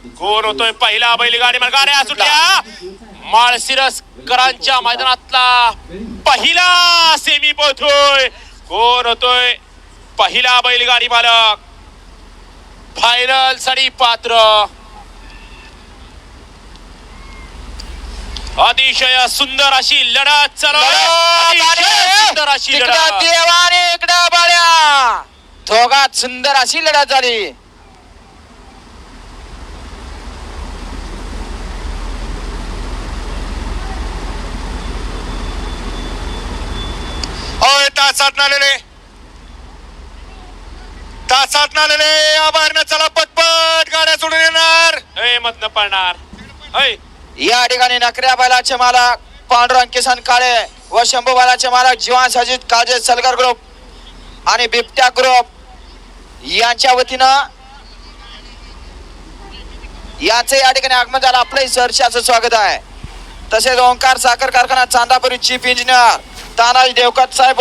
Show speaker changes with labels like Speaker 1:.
Speaker 1: कोण होतोय पहिला बैलगाडी गाड्या सुटल्या माळशिरसकरांच्या मैदानातला पहिला सेमी पोहतोय. कोण होतोय पहिला बैलगाडी मालक फायनल साठी पात्र. अतिशय सुंदर अशी लढत चालू सुंदर अशी लढत.
Speaker 2: देवाने इकडे बळ्या दोघात सुंदर अशी लढत झाली.
Speaker 3: होय तासात नालेले आभारनं चला पटपट गाड्या सोडून येणार.
Speaker 1: मत न पडणार.
Speaker 2: या ठिकाणी नकऱ्या बैलाचे मालक पांडुरंग किसन काळे व शंभू बैलाचे मालक जीवन सजित काळजे सलगर ग्रुप आणि बिबट्या ग्रुप यांच्या वतीनं याचे या ठिकाणी आगमन झालं. आपलं सहर्षाचं स्वागत आहे. तसेच ओंकार साखर कारखाना चांदापुरी चीफ इंजिनियर तानाजी देवकत साहेब